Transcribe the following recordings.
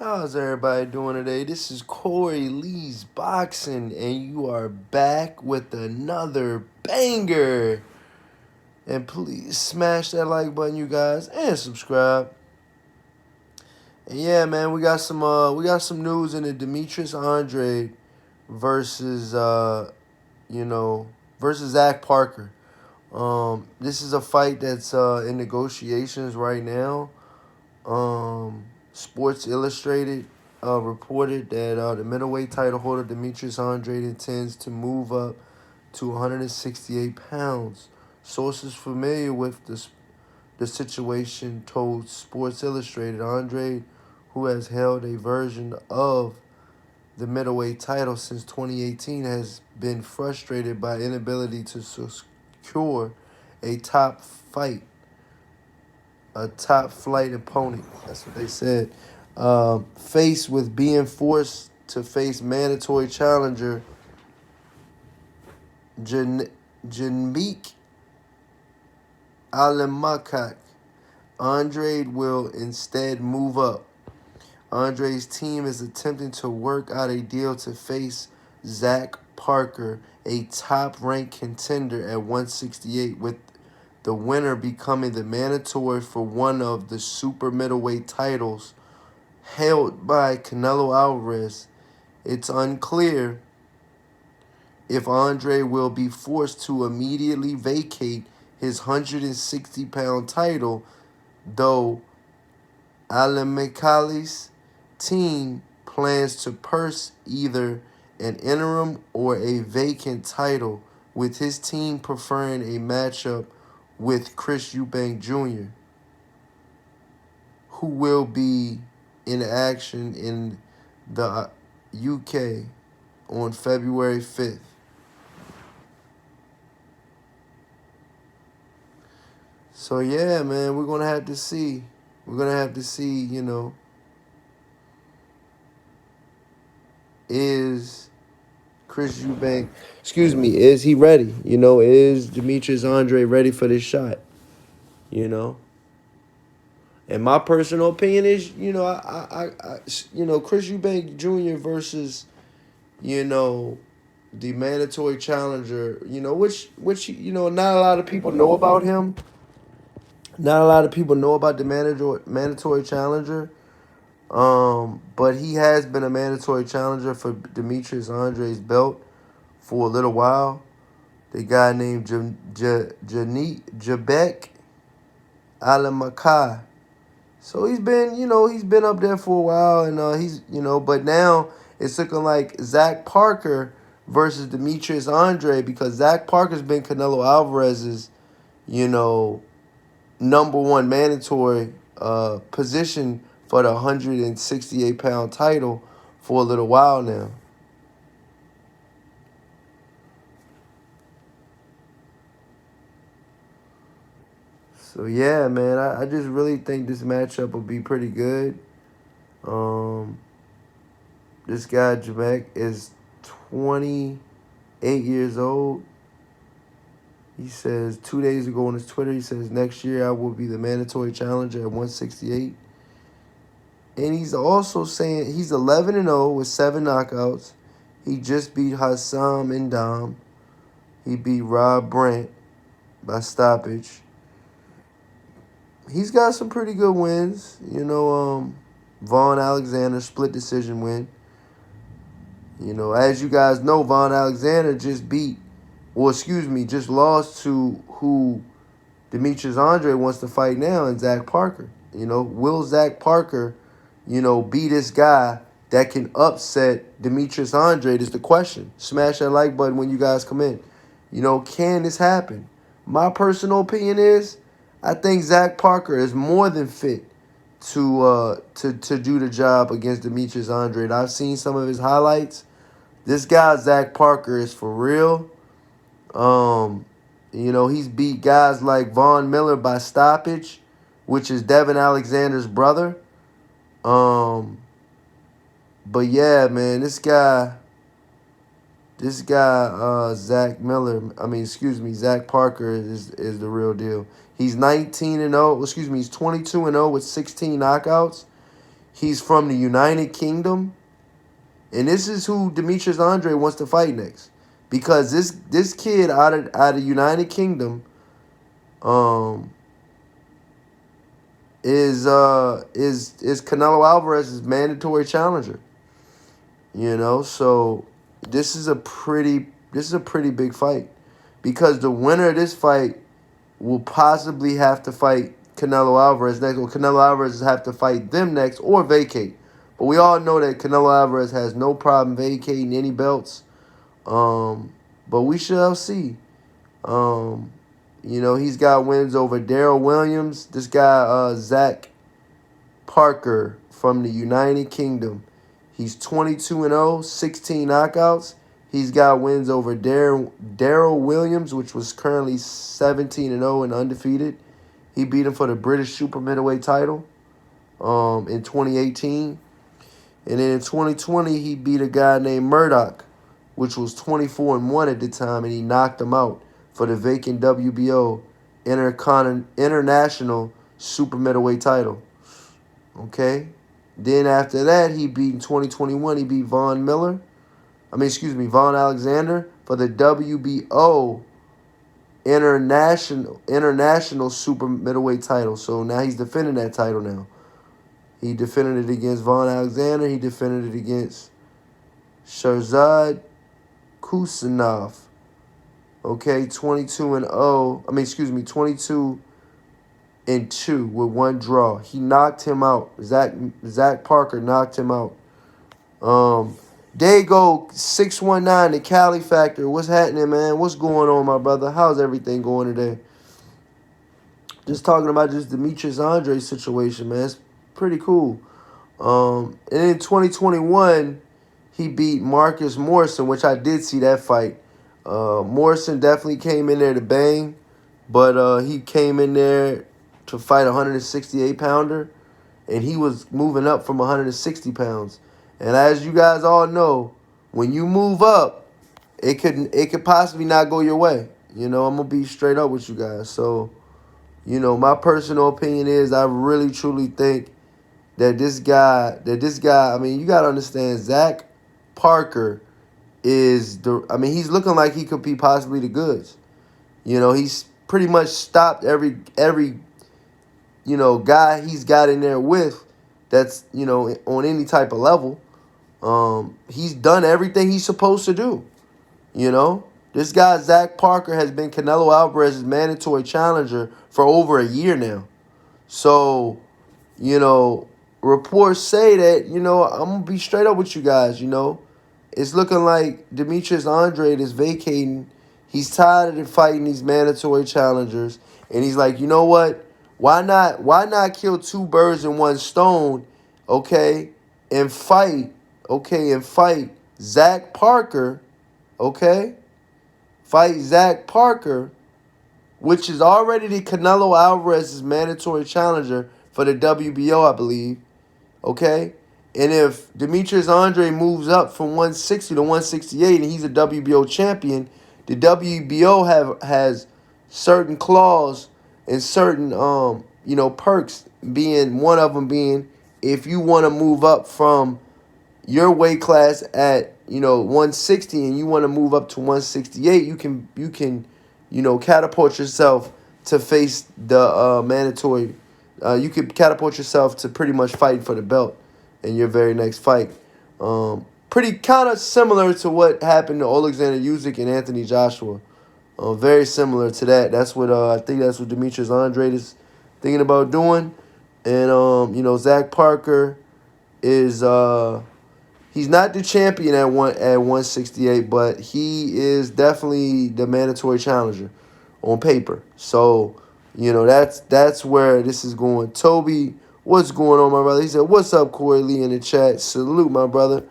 How's everybody doing today? This is Corey Lee's Boxing, and you are back with another banger. And please smash that like button, you guys, and subscribe. And yeah, man, we got some news in the Demetrius Andrade versus versus Zach Parker. This is a fight that's in negotiations right now. Sports Illustrated reported that the middleweight title holder Demetrius Andrade intends to move up to 168 pounds. Sources familiar with the situation told Sports Illustrated Andrade, who has held a version of the middleweight title since 2018, has been frustrated by inability to secure a top fight a top flight opponent. That's what they said. Faced with being forced to face mandatory challenger Janmeek Alimakak, Andrade will instead move up. Andrade's team is attempting to work out a deal to face Zach Parker, a top-ranked contender at 168, with the winner becoming the mandatory for one of the super middleweight titles held by Canelo Alvarez. It's unclear if Andre will be forced to immediately vacate his 160-pound title, though Alimekali's team plans to purse either an interim or a vacant title, with his team preferring a matchup with Chris Eubank Jr., who will be in action in the UK on February 5th. So, yeah, man, we're going to have to see. We're going to have to see, is Chris Eubank, is he ready? Is Demetrius Andrade ready for this shot? And my personal opinion is, Chris Eubank Jr. versus, the mandatory challenger, which not a lot of people know about him. Not a lot of people know about the mandatory challenger. But he has been a mandatory challenger for Demetrius Andrade's belt for a little while. The guy named Jabek Alamakai. So he's been up there for a while, and but now it's looking like Zach Parker versus Demetrius Andrade, because Zach Parker's been Canelo Alvarez's, number one mandatory position for the 168-pound title for a little while now. So, yeah, man, I just really think this matchup will be pretty good. This guy, Jamek, is 28 years old. He says 2 days ago on his Twitter, he says, next year I will be the mandatory challenger at 168. And he's also saying he's 11-0 with 7 knockouts. He just beat Hassam Indam. He beat Rob Brant by stoppage. He's got some pretty good wins. Vaughn Alexander split decision win. As you guys know, Vaughn Alexander just lost to who Demetrius Andrade wants to fight now, and Zach Parker. Will Zach Parker, be this guy that can upset Demetrius Andrade is the question. Smash that like button when you guys come in. Can this happen? My personal opinion is I think Zach Parker is more than fit to do the job against Demetrius Andrade. I've seen some of his highlights. This guy, Zach Parker, is for real. He's beat guys like Von Miller by stoppage, which is Devin Alexander's brother. But yeah, man, this guy, Zach Parker is the real deal. He's 19-0. He's 22-0 with 16 knockouts. He's from the United Kingdom. And this is who Demetrius Andrade wants to fight next. Because this kid out of United Kingdom is Canelo Alvarez's mandatory challenger. You know, so this is a pretty big fight. Because the winner of this fight will possibly have to fight Canelo Alvarez next, or Canelo Alvarez have to fight them next, or vacate. But we all know that Canelo Alvarez has no problem vacating any belts. But we shall see. You know, he's got wins over Darrell Williams. This guy, Zach Parker from the United Kingdom. He's 22-0, 16 knockouts. He's got wins over Darrell Williams, which was currently 17-0 and undefeated. He beat him for the British super middleweight title in 2018. And then in 2020, he beat a guy named Murdoch, which was 24-1 at the time, and he knocked him out for the vacant WBO International super middleweight title. Okay? Then after that, he beat in 2021, he beat Von Alexander for the WBO International super middleweight title. So now he's defending that title now. He defended it against Von Alexander. He defended it against Sharzad Kusanov. Okay, 22-2 with one draw. He knocked him out. Zach Parker knocked him out. There you go, 619, the Cali Factor. What's happening, man? What's going on, my brother? How's everything going today? Just talking about just Demetrius Andrade situation, man. It's pretty cool. And in 2021, he beat Marcus Morrison, which I did see that fight. Morrison definitely came in there to bang, but he came in there to fight a 168-pounder, and he was moving up from 160 pounds. And as you guys all know, when you move up, it could possibly not go your way. You know, I'm gonna be straight up with you guys. So, you know, my personal opinion is I really truly think that this guy, I mean, you gotta understand, Zach Parker he's looking like he could be possibly the goods. You know, he's pretty much stopped every guy he's got in there with that's, on any type of level. He's done everything he's supposed to do. You know, this guy, Zach Parker, has been Canelo Alvarez's mandatory challenger for over a year now. So, reports say that, I'm going to be straight up with you guys, It's looking like Demetrius Andrade is vacating. He's tired of fighting these mandatory challengers. And he's like, you know what? Why not kill two birds in one stone, okay? And fight Zach Parker, okay? Fight Zach Parker, which is already the Canelo Alvarez's mandatory challenger for the WBO, I believe, okay? And if Demetrius Andrade moves up from 160 to 168 and he's a WBO champion, the WBO has certain clause and certain perks, being one of them being if you want to move up from your weight class at 160 and you want to move up to 168, you can catapult yourself to face the mandatory. You could catapult yourself to pretty much fight for the belt in your very next fight. Pretty kind of similar to what happened to Alexander Usyk and Anthony Joshua. Very similar to that. That's what I think that's what Demetrius Andrade is thinking about doing. And Zach Parker is he's not the champion at 168, but he is definitely the mandatory challenger on paper. So, that's where this is going. Toby, what's going on, my brother? He said, what's up, Corey Lee, in the chat? Salute, my brother.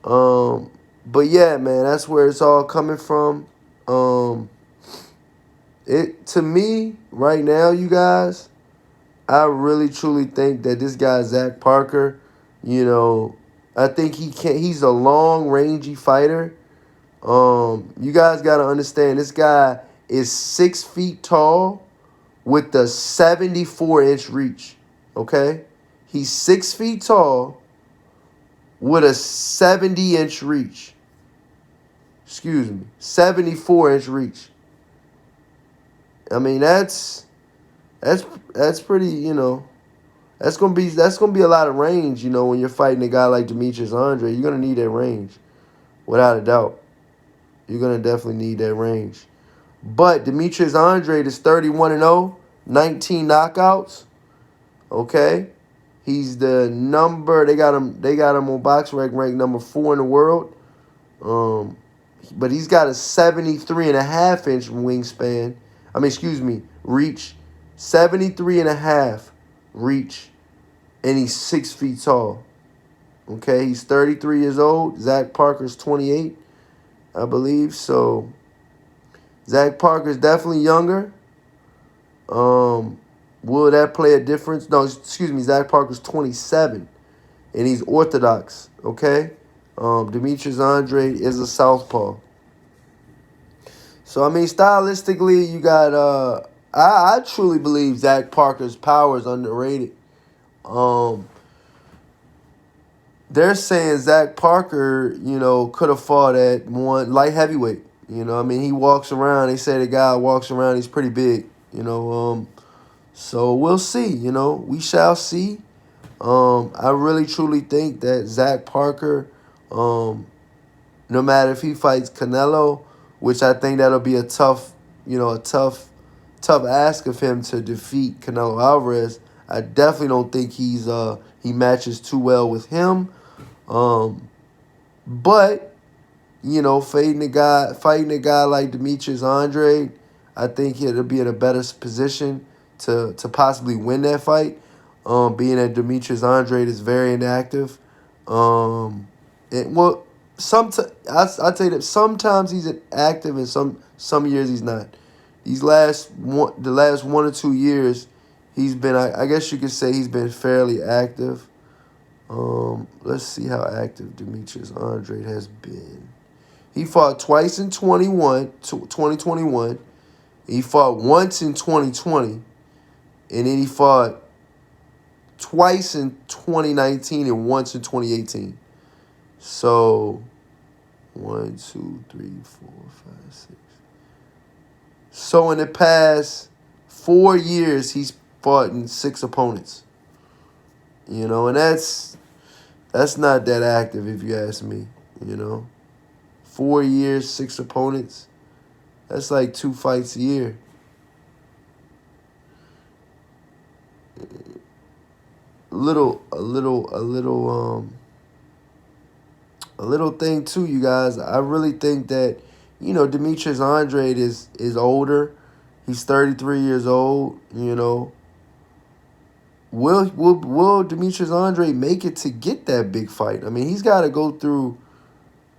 But yeah, man, that's where it's all coming from. To me, right now, you guys, I really, truly think that this guy, Zach Parker, I think he's a long, rangy fighter. You guys got to understand, this guy is 6 feet tall with the 74-inch reach, okay? He's 6 feet tall with a 70-inch reach. Excuse me, 74-inch reach. I mean, that's pretty, that's gonna be a lot of range, when you're fighting a guy like Demetrius Andrade. You're gonna need that range, without a doubt. You're gonna definitely need that range. But Demetrius Andrade is 31-0, 19 knockouts. Okay, he's the number. They got him on BoxRec ranked number 4 in the world. But he's got a 73.5-inch wingspan. Reach. 73.5 reach, and he's 6 feet tall. Okay, he's 33 years old. Zach Parker's 28, I believe. So Zach Parker's definitely younger. Will that play a difference? No, excuse me. Zach Parker's 27, and he's orthodox. Okay, Demetrius Andrade is a southpaw. So I mean, stylistically, you got. I truly believe Zach Parker's power is underrated. They're saying Zach Parker, could have fought at one light heavyweight. He walks around. They say the guy walks around. He's pretty big. So we'll see. We shall see. I really truly think that Zach Parker, no matter if he fights Canelo, which I think that'll be a tough ask of him to defeat Canelo Alvarez. I definitely don't think he matches too well with him. But fighting a guy like Demetrius Andrade, I think it'll be in a better position to possibly win that fight. Being that Demetrius Andrade is very inactive. I'll tell you that sometimes he's active and some years he's not. The last 1 or 2 years, he's been, I guess you could say he's been fairly active. Let's see how active Demetrius Andrade has been. He fought twice in 2021. He fought once in 2020. And then he fought twice in 2019 and once in 2018. So, 1, 2, 3, 4, 5, 6. So in the past 4 years, he's fought in 6 opponents. And that's not that active if you ask me. 4 years, 6 opponents. That's like 2 fights a year. A little thing too, you guys. I really think that Demetrius Andrade is older. He's 33 years old. Will Demetrius Andrade make it to get that big fight? I mean, he's got to go through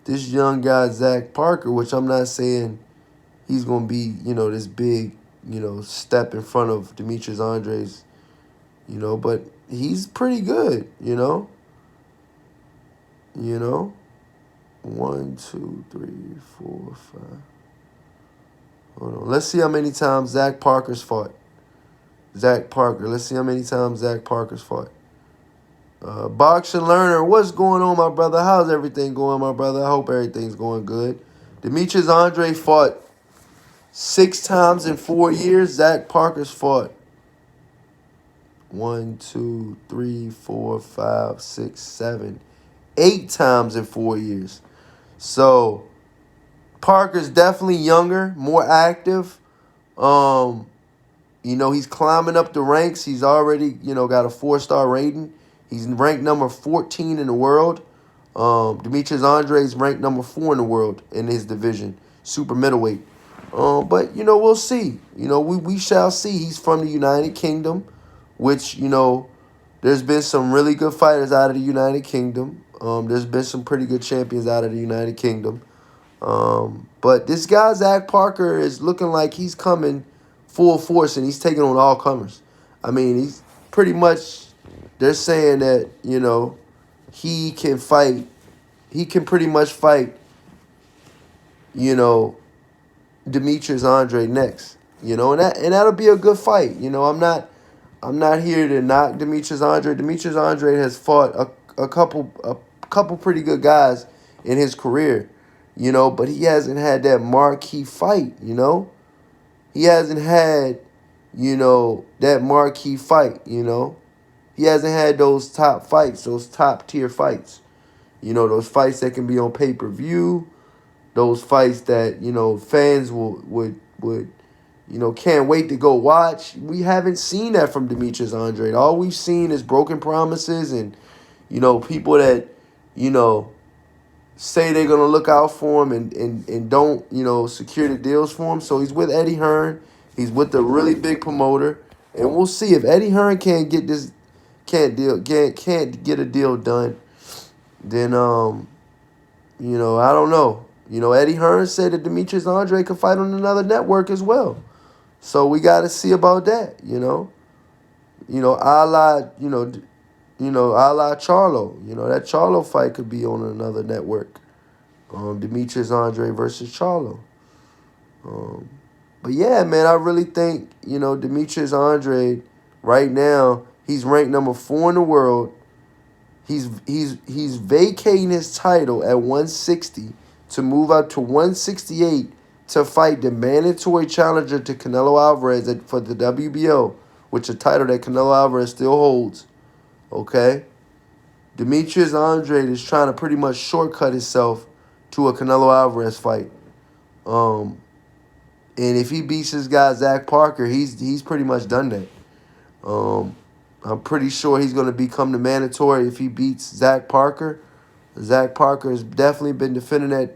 this young guy Zach Parker, which I'm not saying he's gonna be this big step in front of Demetrius Andrade's. But he's pretty good. 1, 2, 3, 4, 5. Hold on. Let's see how many times Zach Parker's fought. Let's see how many times Zach Parker's fought. Boxing Learner, what's going on, my brother? How's everything going, my brother? I hope everything's going good. Demetrius Andrade fought 6 times in 4 years. Zach Parker's fought 1, 2, 3, 4, 5, 6, 7, 8 times in 4 years. So Parker's definitely younger, more active. He's climbing up the ranks. He's already, got a 4-star rating. He's ranked number 14 in the world. Demetrius Andrade's ranked number 4 in the world in his division, super middleweight. But, we'll see. We shall see. He's from the United Kingdom, which, there's been some really good fighters out of the United Kingdom. There's been some pretty good champions out of the United Kingdom. But this guy, Zach Parker, is looking like he's coming full force, and he's taking on all comers. I mean, he's pretty much, they're saying that, he can fight. He can pretty much fight, Demetrius Andrade next. And that'll be a good fight. I'm not here to knock Demetrius Andrade. Demetrius Andrade has fought a couple pretty good guys in his career, but he hasn't had that marquee fight, He hasn't had, that marquee fight, He hasn't had those top fights, those top tier fights. Those fights that can be on pay-per-view, those fights that, fans would can't wait to go watch. We haven't seen that from Demetrius Andrade. All we've seen is broken promises and, people that, say they're going to look out for him and don't, secure the deals for him. So he's with Eddie Hearn. He's with the really big promoter. And we'll see if Eddie Hearn can't get a deal done, then, I don't know. Eddie Hearn said that Demetrius Andrade could fight on another network as well. So we got to see about that, a la, a la Charlo. That Charlo fight could be on another network. Demetrius Andrade versus Charlo. But yeah, man, I really think, Demetrius Andrade right now, he's ranked number 4 in the world. He's vacating his title at 160 to move up to 168 to fight the mandatory challenger to Canelo Alvarez for the WBO, which is a title that Canelo Alvarez still holds. Okay? Demetrius Andrade is trying to pretty much shortcut himself to a Canelo Alvarez fight. And if he beats his guy Zach Parker, he's pretty much done that. I'm pretty sure he's going to become the mandatory if he beats Zach Parker. Zach Parker has definitely been defending that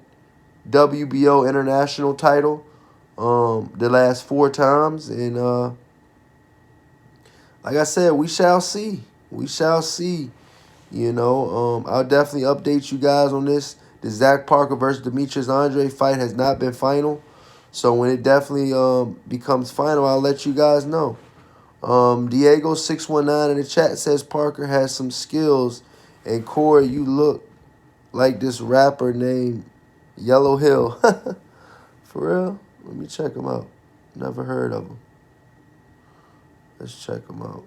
WBO international title the last 4 times. And like I said, we shall see. We shall see. I'll definitely update you guys on this. The Zach Parker versus Demetrius Andrade fight has not been final. So when it definitely becomes final, I'll let you guys know. Diego619 in the chat says Parker has some skills. And Corey, you look like this rapper named Yellow Hill. For real? Let me check him out. Never heard of him. Let's check him out.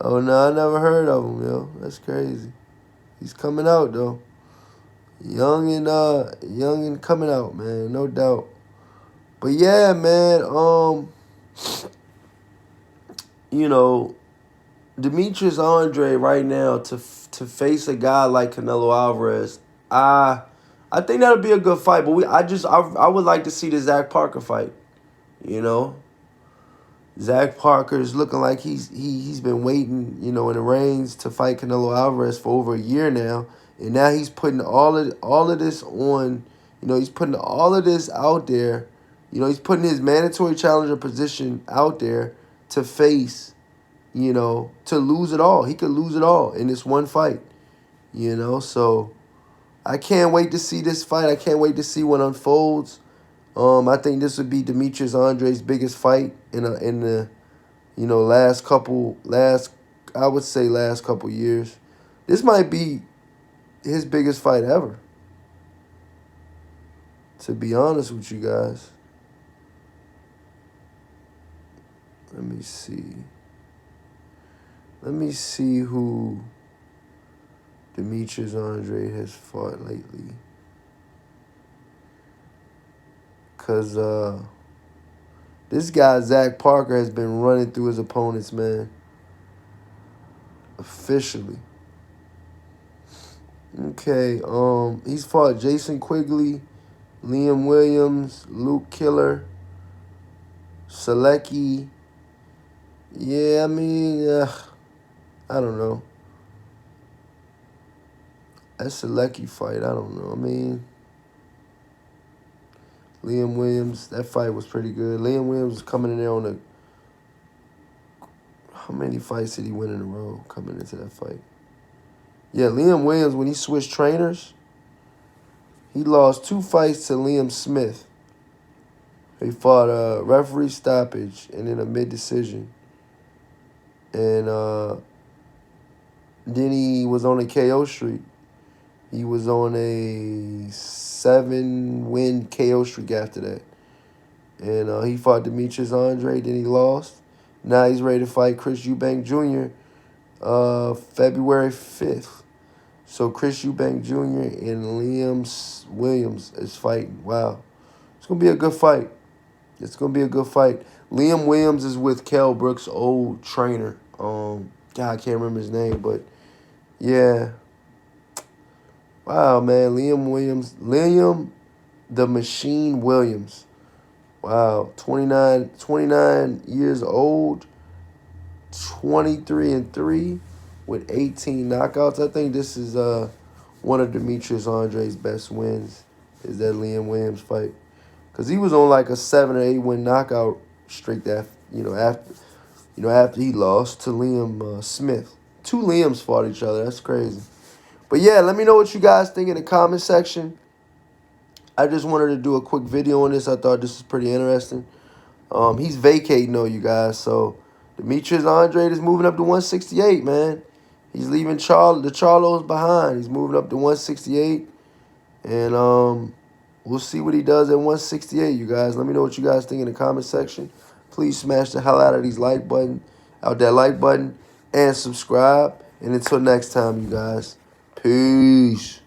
Oh, no, I never heard of him, yo. That's crazy. He's coming out, though. Young and coming out, man, no doubt. But yeah, man, Demetrius Andrade right now to face a guy like Canelo Alvarez, I think that'll be a good fight. But I would like to see the Zach Parker fight. Zach Parker is looking like he's been waiting, in the reins to fight Canelo Alvarez for over a year now. And now he's putting all of this on, he's putting all of this out there. He's putting his mandatory challenger position out there to face, to lose it all. He could lose it all in this one fight, So I can't wait to see this fight. I can't wait to see what unfolds. I think this would be Demetrius Andrade's biggest fight in the last couple years. This might be his biggest fight ever, to be honest with you guys. Let me see who Demetrius Andrade has fought lately. Because this guy, Zach Parker, has been running through his opponents, man. Officially. Okay, he's fought Jason Quigley, Liam Williams, Luke Killer, Selecki. Yeah, I mean, I don't know. That Selecki fight, I don't know. I mean, Liam Williams, that fight was pretty good. Liam Williams was coming in there on how many fights did he win in a row coming into that fight? Yeah, Liam Williams, when he switched trainers, he lost 2 fights to Liam Smith. He fought a referee stoppage and then a mid-decision. And then he was on a KO streak. He was on a 7-win KO streak after that. And he fought Demetrius Andrade, then he lost. Now he's ready to fight Chris Eubank Jr. February 5th. So Chris Eubank Jr. and Liam Williams is fighting. Wow. It's going to be a good fight. It's going to be a good fight. Liam Williams is with Kell Brook's old trainer. God, I can't remember his name, but yeah. Wow, man. Liam the Machine Williams. Wow. 29 years old, 23-3 with 18 knockouts. I think this is one of Demetrius Andrade's best wins, is that Liam Williams fight. Because he was on like a 7 or 8 win knockout streak after he lost to Liam Smith. 2 Liams fought each other. That's crazy. But yeah, let me know what you guys think in the comment section. I just wanted to do a quick video on this. I thought this was pretty interesting. He's vacating though, you guys. So Demetrius Andrade is moving up to 168, man. He's leaving the Charlos behind. He's moving up to 168. And we'll see what he does at 168, you guys. Let me know what you guys think in the comment section. Please smash the hell out of that like button, and subscribe. And until next time, you guys, peace.